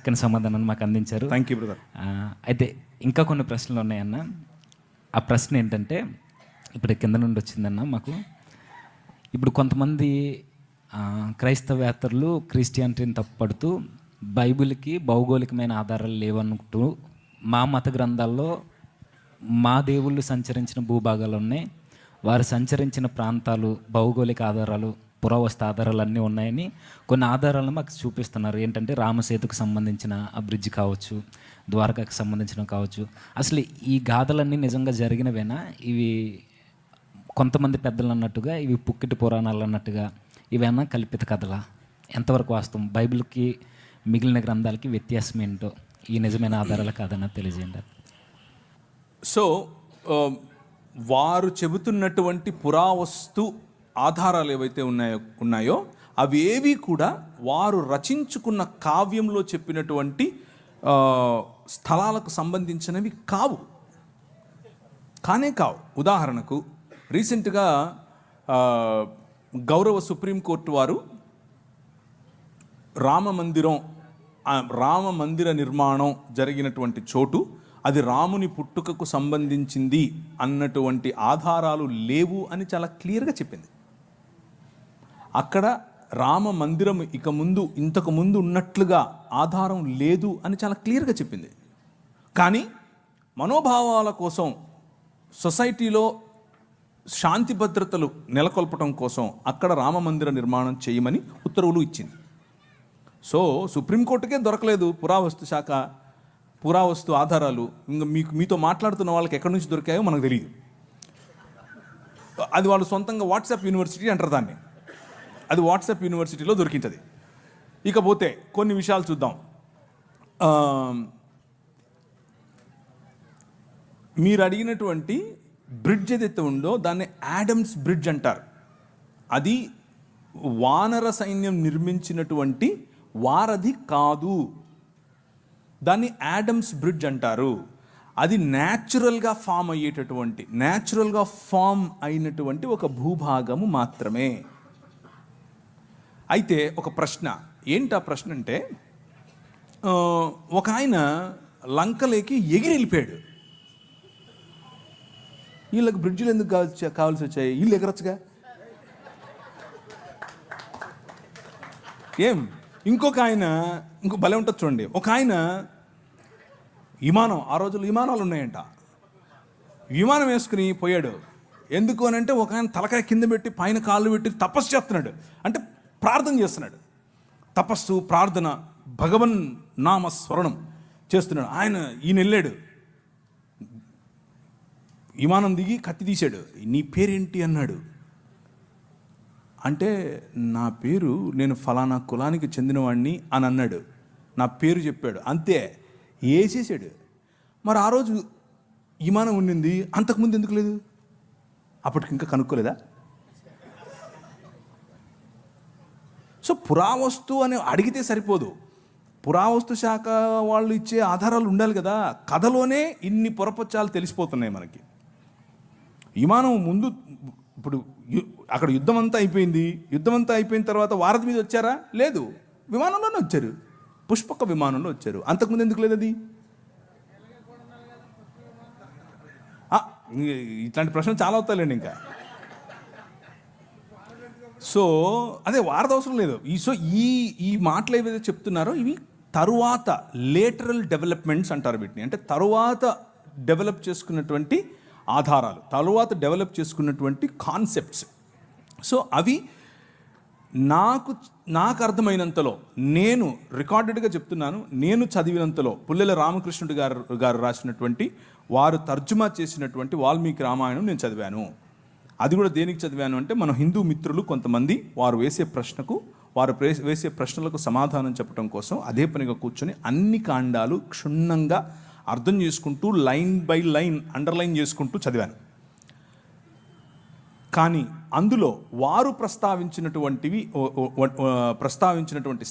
చక్కని సమాధానాన్ని మాకు అందించారు. Thank you brother. అయితే ఇంకా కొన్ని ప్రశ్నలు ఉన్నాయన్న. ఆ ప్రశ్న ఏంటంటే, ఇప్పుడు కింద నుండి వచ్చిందన్న మాకు. ఇప్పుడు కొంతమంది క్రైస్తవేత్తరులు క్రిస్టియానిటీని తప్పుపడుతూ బైబిల్కి భౌగోళికమైన ఆధారాలు లేవనుకుంటూ మా మత గ్రంథాల్లో మా దేవుళ్ళు సంచరించిన భూభాగాలు ఉన్నాయి, వారు సంచరించిన ప్రాంతాలు భౌగోళిక ఆధారాలు పురావస్తు ఆధారాలు అన్నీ ఉన్నాయని కొన్ని ఆధారాలను మాకు చూపిస్తున్నారు. ఏంటంటే రామసేతుకు సంబంధించిన ఆ బ్రిడ్జ్ కావచ్చు, ద్వారకాకు సంబంధించిన కావచ్చు. అసలు ఈ గాథలన్నీ నిజంగా జరిగినవేనా? ఇవి కొంతమంది పెద్దలు అన్నట్టుగా ఇవి పుక్కిటి పురాణాలు అన్నట్టుగా ఇవేనా కల్పిత కథలా? ఎంతవరకు వాస్తవం? బైబిల్కి మిగిలిన గ్రంథాలకి వ్యత్యాసం ఏంటో ఈ నిజమైన ఆధారాలు కాదన్నా తెలియజేయండి. సో వారు చెబుతున్నటువంటి పురావస్తు ఆధారాలు ఏవైతే ఉన్నాయో అవి ఏవి కూడా వారు రచించుకున్న కావ్యంలో చెప్పినటువంటి స్థలాలకు సంబంధించినవి కావు. ఉదాహరణకు రీసెంట్గా గౌరవ సుప్రీంకోర్టు వారు రామ మందిర నిర్మాణం జరిగినటువంటి చోటు అది రాముని పుట్టుకకు సంబంధించింది అన్నటువంటి ఆధారాలు లేవు అని చాలా క్లియర్గా చెప్పింది. అక్కడ రామ మందిరం ఇంతకు ముందు ఉన్నట్లుగా ఆధారం లేదు అని చాలా క్లియర్గా చెప్పింది. కానీ మనోభావాల కోసం సొసైటీలో శాంతి భద్రతలు నెలకొల్పడం కోసం అక్కడ రామ మందిర నిర్మాణం చేయమని ఉత్తర్వులు ఇచ్చింది. సో సుప్రీంకోర్టుకే దొరకలేదు పురావస్తు ఆధారాలు. ఇంకా మీతో మాట్లాడుతున్న వాళ్ళకి ఎక్కడి నుంచి దొరికాయో మనకు తెలియదు. అది వాళ్ళు సొంతంగా వాట్సాప్ యూనివర్సిటీ అంటారు దాన్ని. అది వాట్సాప్ యూనివర్సిటీలో దొరికింటది. ఇకపోతే కొన్ని విషయాలు చూద్దాం. మీరు అడిగినటువంటి బ్రిడ్జ్ ఏదైతే ఉందో దాన్ని యాడమ్స్ బ్రిడ్జ్ అంటారు. అది వానర సైన్యం నిర్మించినటువంటి వారధి కాదు, దాన్ని యాడమ్స్ బ్రిడ్జ్ అంటారు. అది న్యాచురల్గా ఫామ్ అయినటువంటి ఒక భూభాగము మాత్రమే. అయితే ఒక ప్రశ్న ఏంటి? ఆ ప్రశ్న అంటే, ఒక ఆయన లంకలోకి ఎగిరి వెళ్ళిపోయాడు. వీళ్ళకి బ్రిడ్జిలు ఎందుకు కావాల్సి వచ్చాయి? వీళ్ళు ఎగరొచ్చుగా. ఇంకో భలే ఉంటుంది చూడండి. ఒక ఆయన ఆ రోజుల్లో విమానాలు ఉన్నాయంట, విమానం వేసుకుని పోయాడు. ఎందుకు అని అంటే, ఒక ఆయన తలకాయ కింద పెట్టి పైన కాళ్ళు పెట్టి తపస్సు చేస్తున్నాడు. అంటే ప్రార్థన చేస్తున్నాడు. తపస్సు, ప్రార్థన, భగవన్ నామ స్మరణం చేస్తున్నాడు. ఈయన వెళ్ళాడు, విమానం దిగి కత్తి తీశాడు. నీ పేరేంటి అన్నాడు. అంటే నా పేరు, నేను ఫలానా కులానికి చెందినవాడిని అని అన్నాడు. నా పేరు చెప్పాడు, అంతే, వేసేసాడు. మరి ఆ రోజు విమానం ఉండింది, అంతకుముందు ఎందుకు లేదు? అప్పటికి ఇంకా కనుక్కోలేదా? సో పురావస్తు అని అడిగితే సరిపోదు, పురావస్తు శాఖ వాళ్ళు ఇచ్చే ఆధారాలు ఉండాలి కదా. కథలోనే ఇన్ని పొరపచ్చాలు తెలిసిపోతున్నాయి మనకి. విమానం ముందు, ఇప్పుడు అక్కడ యుద్ధం అంతా అయిపోయిన తర్వాత వారధి మీద వచ్చారా? లేదు, విమానంలోనే వచ్చారు, పుష్పక విమానంలో వచ్చారు. అంతకుముందు ఎందుకు లేదు అది? ఇట్లాంటి ప్రశ్నలు చాలా అవుతాయండి ఇంకా. సో అదే వారధి అవసరం లేదు. ఈ మాటలు ఏవైతే చెప్తున్నారో ఇవి తరువాత లేటరల్ డెవలప్మెంట్స్ అంటారు వీటిని. అంటే తరువాత డెవలప్ చేసుకున్నటువంటి ఆధారాలు, తరువాత డెవలప్ చేసుకున్నటువంటి కాన్సెప్ట్స్. సో అవి నాకు అర్థమైనంతలో, నేను రికార్డెడ్గా చెప్తున్నాను, నేను చదివినంతలో పుల్లెల రామకృష్ణుడు గారు రాసినటువంటి, వారు తర్జుమా చేసినటువంటి వాల్మీకి రామాయణం నేను చదివాను. అది కూడా దేనికి చదివాను అంటే, మన హిందూ మిత్రులు కొంతమంది వారు వేసే ప్రశ్నలకు సమాధానం చెప్పడం కోసం అదే పనిగా కూర్చొని అన్ని కాండాలు క్షుణ్ణంగా అర్థం చేసుకుంటూ లైన్ బై లైన్ అండర్లైన్ చేసుకుంటూ చదివాను. కానీ అందులో వారు ప్రస్తావించినటువంటి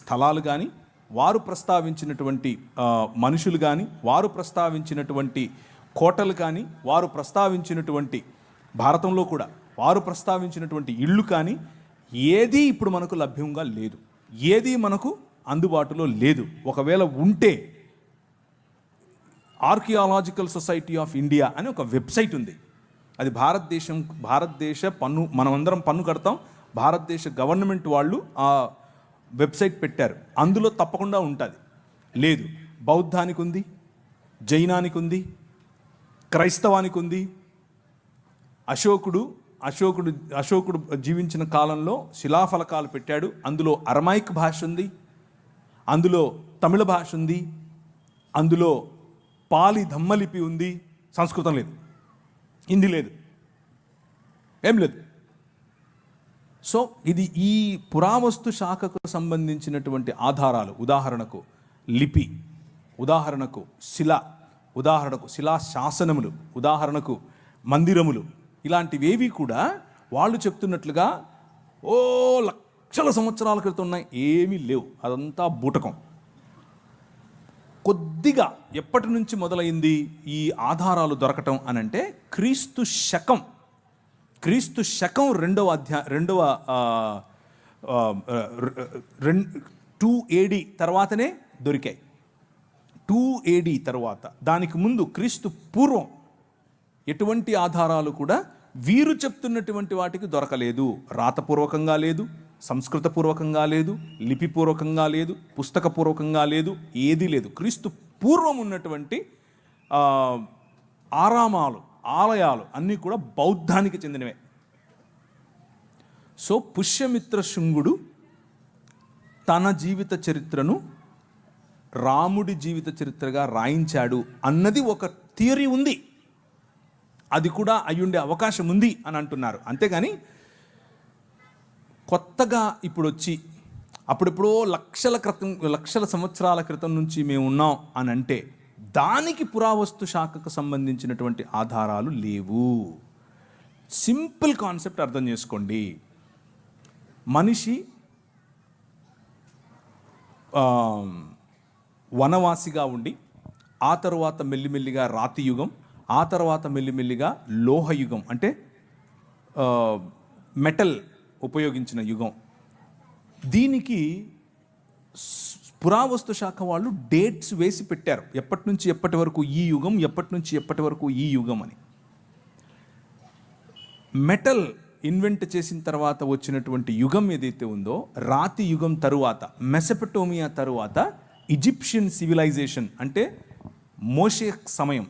స్థలాలు కానీ, వారు ప్రస్తావించినటువంటి మనుషులు కానీ, వారు ప్రస్తావించినటువంటి కోటలు కానీ, వారు ప్రస్తావించినటువంటి భారతంలో కూడా వారు ప్రస్తావించినటువంటి ఇళ్ళు కానీ ఏదీ ఇప్పుడు మనకు లభ్యంగా లేదు, ఏదీ మనకు అందుబాటులో లేదు. ఒకవేళ ఉంటే ఆర్కియాలజికల్ సొసైటీ ఆఫ్ ఇండియా అని ఒక వెబ్సైట్ ఉంది. అది భారతదేశ పన్ను, మనమందరం పన్ను కడతాం, భారతదేశ గవర్నమెంట్ వాళ్ళు ఆ వెబ్సైట్ పెట్టారు. అందులో తప్పకుండా ఉంటుంది. లేదు, బౌద్ధానికి ఉంది, జైనానికి ఉంది, క్రైస్తవానికి ఉంది. అశోకుడు జీవించిన కాలంలో శిలాఫలకాలు పెట్టాడు. అందులో అరమైక్ భాష ఉంది, అందులో తమిళ భాష ఉంది, అందులో పాలి ధమ్మలిపి ఉంది. సంస్కృతం లేదు, హిందీ లేదు, ఏం లేదు. సో ఇది ఈ పురావస్తు శాఖకు సంబంధించినటువంటి ఆధారాలు. ఉదాహరణకు లిపి, ఉదాహరణకు శిల, ఉదాహరణకు శిలా శాసనములు, ఉదాహరణకు మందిరములు, ఇలాంటివేవి కూడా వాళ్ళు చెప్తున్నట్లుగా లక్షల సంవత్సరాల క్రితం ఉన్నాయి, ఏమీ లేవు. అదంతా బూటకం. కొద్దిగా ఎప్పటి నుంచి మొదలైంది ఈ ఆధారాలు దొరకటం అని అంటే క్రీస్తు శకం 2 AD తర్వాతనే దొరికాయి. 2 AD తర్వాత, దానికి ముందు క్రీస్తు పూర్వం ఎటువంటి ఆధారాలు కూడా వీరు చెప్తున్నటువంటి వాటికి దొరకలేదు. రాతపూర్వకంగా లేదు, సంస్కృతపూర్వకంగా లేదు, లిపిపూర్వకంగా లేదు, పుస్తకపూర్వకంగా లేదు, ఏదీ లేదు. క్రీస్తు పూర్వం ఉన్నటువంటి ఆలయాలు అన్నీ కూడా బౌద్ధానికి చెందినవే. సో పుష్యమిత్ర శుంగుడు తన జీవిత చరిత్రను రాముడి జీవిత చరిత్రగా రాయించాడు అన్నది ఒక థియరీ ఉంది. అది కూడా అయ్యుండే అవకాశం ఉంది అని అంటున్నారు. అంతేగాని కొత్తగా ఇప్పుడు వచ్చి అప్పుడెప్పుడో లక్షల సంవత్సరాల క్రితం నుంచి మేము ఉన్నాం అని అంటే దానికి పురావస్తు శాఖకు సంబంధించినటువంటి ఆధారాలు లేవు. సింపుల్ కాన్సెప్ట్ అర్థం చేసుకోండి. మనిషి వనవాసిగా ఉండి ఆ తర్వాత మెల్లిమెల్లిగా రాతి యుగం, ఆ తర్వాత మెల్లిమెల్లిగా లోహయుగం అంటే మెటల్ ఉపయోగించిన యుగం. దీనికి పురావస్తు శాఖ వాళ్ళు డేట్స్ వేసి పెట్టారు. ఎప్పటి నుంచి ఎప్పటి వరకు ఈ యుగం, ఎప్పటి నుంచి ఎప్పటి వరకు ఈ యుగం అని. మెటల్ ఇన్వెంట్ చేసిన తర్వాత వచ్చినటువంటి యుగం ఏదైతే ఉందో, రాతి యుగం తరువాత, మెసపటోమియా తరువాత ఈజిప్షియన్ సివిలైజేషన్ అంటే మోషే సమయం.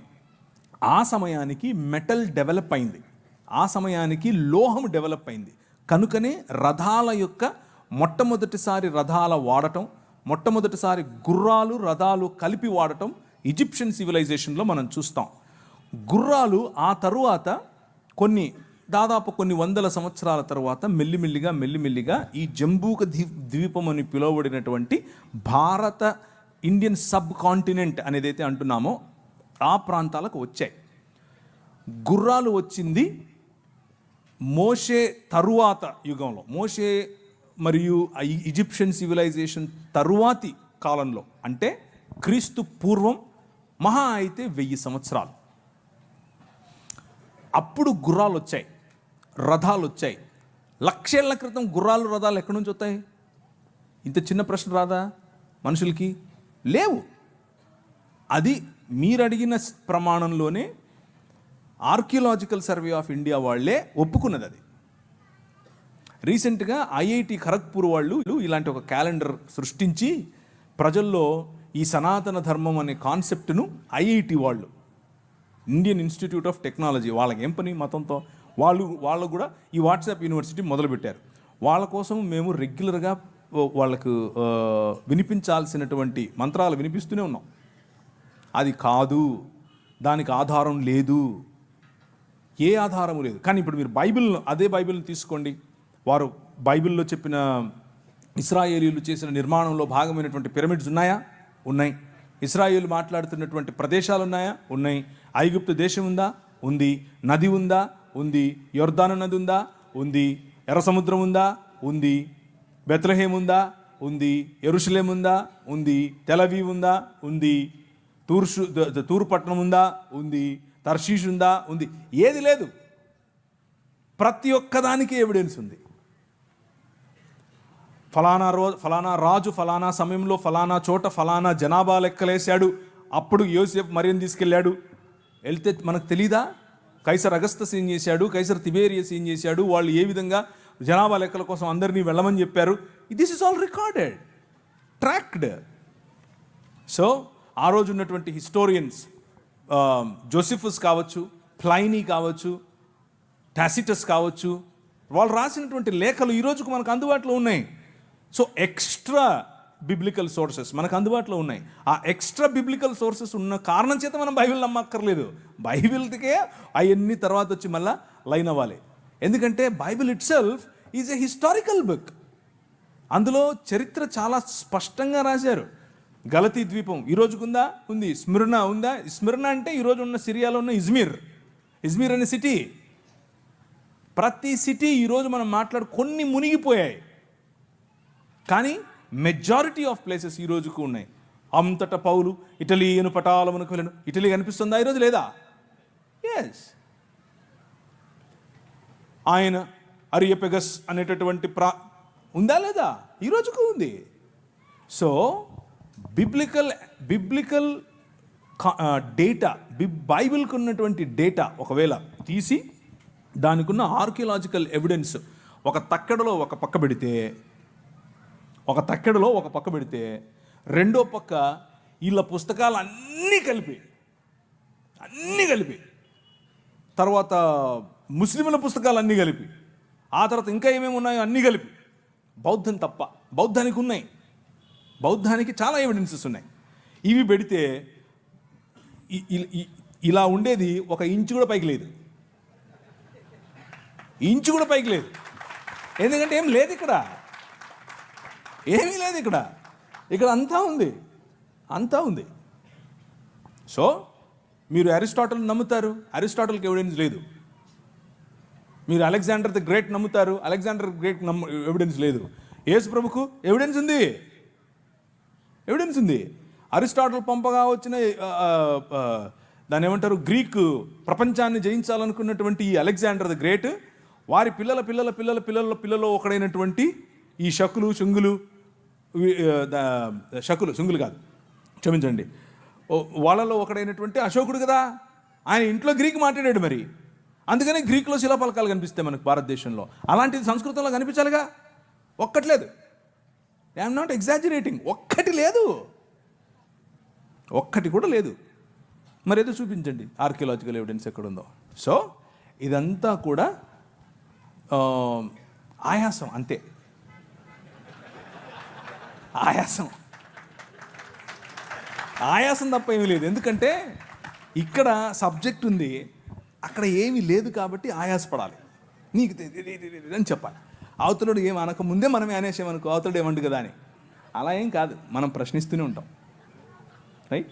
ఆ సమయానికి మెటల్ డెవలప్ అయింది, ఆ సమయానికి లోహం డెవలప్ అయింది. కనుకనే రథాల యొక్క మొట్టమొదటిసారి రథాల వాడటం, మొట్టమొదటిసారి గుర్రాలు రథాలు కలిపి వాడటం ఈజిప్షియన్ సివిలైజేషన్లో మనం చూస్తాం. గుర్రాలు ఆ తరువాత దాదాపు కొన్ని వందల సంవత్సరాల తర్వాత మెల్లిమెల్లిగా ఈ జంబూక ద్వీపం అని పిలువబడినటువంటి భారత ఇండియన్ సబ్ కాంటినెంట్ అనేదైతే అంటున్నామో ఆ ప్రాంతాలకు వచ్చాయి. గుర్రాలు వచ్చింది మోషే తరువాత యుగంలో, మోషే మరియు ఈజిప్షియన్ సివిలైజేషన్ తరువాతి కాలంలో, అంటే క్రీస్తు పూర్వం మహా అయితే 1000 సంవత్సరాలు. అప్పుడు గుర్రాలు వచ్చాయి, రథాలు వచ్చాయి. లక్షేళ్ల క్రితం గుర్రాలు రథాలు ఎక్కడి నుంచి వస్తాయి? ఇంత చిన్న ప్రశ్న రాదా మనుషులకి? లేవు. అది మీరు అడిగిన ప్రమాణంలోనే ఆర్కియలాజికల్ సర్వే ఆఫ్ ఇండియా వాళ్ళే ఒప్పుకున్నది. అది రీసెంట్గా IIT ఖరగ్పూర్ వాళ్ళు ఇలాంటి ఒక క్యాలెండర్ సృష్టించి ప్రజల్లో ఈ సనాతన ధర్మం అనే కాన్సెప్ట్ను IIT వాళ్ళు, ఇండియన్ ఇన్స్టిట్యూట్ ఆఫ్ టెక్నాలజీ, వాళ్ళకి ఏం పని మతంతో, వాళ్ళు కూడా ఈ వాట్సాప్ యూనివర్సిటీ మొదలుపెట్టారు. వాళ్ళ కోసం మేము రెగ్యులర్గా వాళ్ళకు వినిపించాల్సినటువంటి మంత్రాలు వినిపిస్తూనే ఉన్నాం. అది కాదు, దానికి ఆధారం లేదు, ఏ ఆధారము లేదు. కానీ ఇప్పుడు మీరు అదే బైబిల్ని తీసుకోండి. వారు బైబిల్లో చెప్పిన ఇశ్రాయేలీయులు చేసిన నిర్మాణంలో భాగమైనటువంటి పిరమిడ్స్ ఉన్నాయా? ఉన్నాయి. ఇశ్రాయేలు మాట్లాడుతున్నటువంటి ప్రదేశాలు ఉన్నాయా? ఉన్నాయి. ఐగుప్తు దేశం ఉందా? ఉంది. నది ఉందా? ఉంది. యొర్దాను నది ఉందా? ఉంది. ఎర్ర సముద్రం ఉందా? ఉంది. బెత్లెహేం ఉందా? ఉంది. యెరూషలేం ఉందా? ఉంది. తెలవీవ్ ఉందా? ఉంది. తూరు పట్టణం ఉందా? ఉంది. తర్షీష్ ఉందా? ఉంది. ఏది లేదు. ప్రతి ఒక్కదానికి ఎవిడెన్స్ ఉంది. ఫలానా రాజు ఫలానా సమయంలో ఫలానా చోట ఫలానా జనాభా లెక్కలేశాడు, అప్పుడు యోసేపు మరియను తీసుకెళ్ళాడు. వెళ్తే మనకు తెలీదా? కైసర్ అగస్తస్ ఏం చేశాడు, కైసర్ తిబేరియస్ ఏం చేశాడు, వాళ్ళు ఏ విధంగా జనాభా లెక్కల కోసం అందరినీ వెళ్ళమని చెప్పారు. This is all recorded, tracked. So ఆ రోజు ఉన్నటువంటి హిస్టోరియన్స్, జోసిఫస్ కావచ్చు, ప్లైనీ కావచ్చు, టాసిటస్ కావచ్చు, వాళ్ళు రాసినటువంటి లేఖలు ఈ రోజుకు మనకు అందుబాటులో ఉన్నాయి. సో ఎక్స్ట్రా బిబ్లికల్ సోర్సెస్ మనకు అందుబాటులో ఉన్నాయి. ఆ ఎక్స్ట్రా బిబ్లికల్ సోర్సెస్ ఉన్న కారణం చేత మనం బైబిల్ నమ్మక్కర్లేదు. బైబిల్కే అవన్నీ తర్వాత వచ్చి మళ్ళీ లైన్ అవ్వాలి. ఎందుకంటే Bible it self is a historical book. అందులో చరిత్ర చాలా స్పష్టంగా రాశారు. గలతీ ద్వీపం ఈ రోజుకుందా? ఉంది. స్మిర్నా ఉందా? స్మిర్నా అంటే ఈరోజు ఉన్న సిరియాలో ఉన్న ఇజ్మీర్ అనే సిటీ. ప్రతి సిటీ ఈరోజు మనం కొన్ని మునిగిపోయాయి, కానీ మెజారిటీ ఆఫ్ ప్లేసెస్ ఈ రోజుకు ఉన్నాయి. అంతటా పౌలు ఇటలీ పటాలమునకు వెళ్ళను. ఇటలీ కనిపిస్తుందా ఈరోజు? లేదా? ఎస్. ఆయన అరియపెగస్ అనేటటువంటి ఉందా? లేదా? ఈ రోజుకు ఉంది. సో బిబ్లికల్ డేటా, బైబిల్కి ఉన్నటువంటి డేటా ఒకవేళ తీసి దానికి ఉన్న ఆర్కియలాజికల్ ఎవిడెన్స్ ఒక తక్కెడలో ఒక పక్క పెడితే రెండో పక్క వీళ్ళ పుస్తకాలు అన్నీ కలిపి తర్వాత ముస్లింల పుస్తకాలు అన్నీ కలిపి ఆ తర్వాత ఇంకా ఏమేమి ఉన్నాయో అన్నీ కలిపి బౌద్ధం తప్ప, బౌద్ధానికి చాలా ఎవిడెన్సెస్ ఉన్నాయి. ఇవి పెడితే ఇలా ఉండేది ఒక ఇంచు కూడా పైకి లేదు. ఎందుకంటే ఏం లేదు ఇక్కడ, ఏమీ లేదు ఇక్కడ అంతా ఉంది. సో మీరు అరిస్టాటిల్ నమ్ముతారు, అరిస్టాటిల్కి ఎవిడెన్స్ లేదు. మీరు అలెగ్జాండర్ ది గ్రేట్ నమ్ముతారు, అలెగ్జాండర్ గ్రేట్ ఎవిడెన్స్ లేదు. యేసు ప్రభుకు ఎవిడెన్స్ ఉంది. అరిస్టాటిల్ పంపగా వచ్చిన దాన్ని ఏమంటారు, గ్రీక్ ప్రపంచాన్ని జయించాలనుకున్నటువంటి ఈ అలెగ్జాండర్ ది గ్రేట్ వారి పిల్లల ఒకడైనటువంటి ఈ శంగులు కాదు, క్షమించండి, వాళ్ళలో ఒకడైనటువంటి అశోకుడు కదా, ఆయన ఇంట్లో గ్రీక్ మాట్లాడాడు. మరి అందుకని గ్రీక్లో శిలాఫలకాలు కనిపిస్తాయి మనకు భారతదేశంలో. అలాంటిది సంస్కృతంలో కనిపించాలిగా. ఒక్కట్లేదు. I'm not exaggerating. ఒక్కటి కూడా లేదు. మరి ఏదో చూపించండి ఆర్కియలాజికల్ ఎవిడెన్స్ ఎక్కడుందో. సో ఇదంతా కూడా ఆయాసం, అంతే. ఆయాసం తప్ప ఏమీ లేదు. ఎందుకంటే ఇక్కడ సబ్జెక్ట్ ఉంది, అక్కడ ఏమీ లేదు కాబట్టి ఆయాసపడాలి. నీకు అని చెప్పాలి. అవతలుడు ఏం అనక ముందే మనమే అనేసామనుకో అవతలుడు ఏమండు కదా అని. అలా ఏం కాదు, మనం ప్రశ్నిస్తూనే ఉంటాం. రైట్.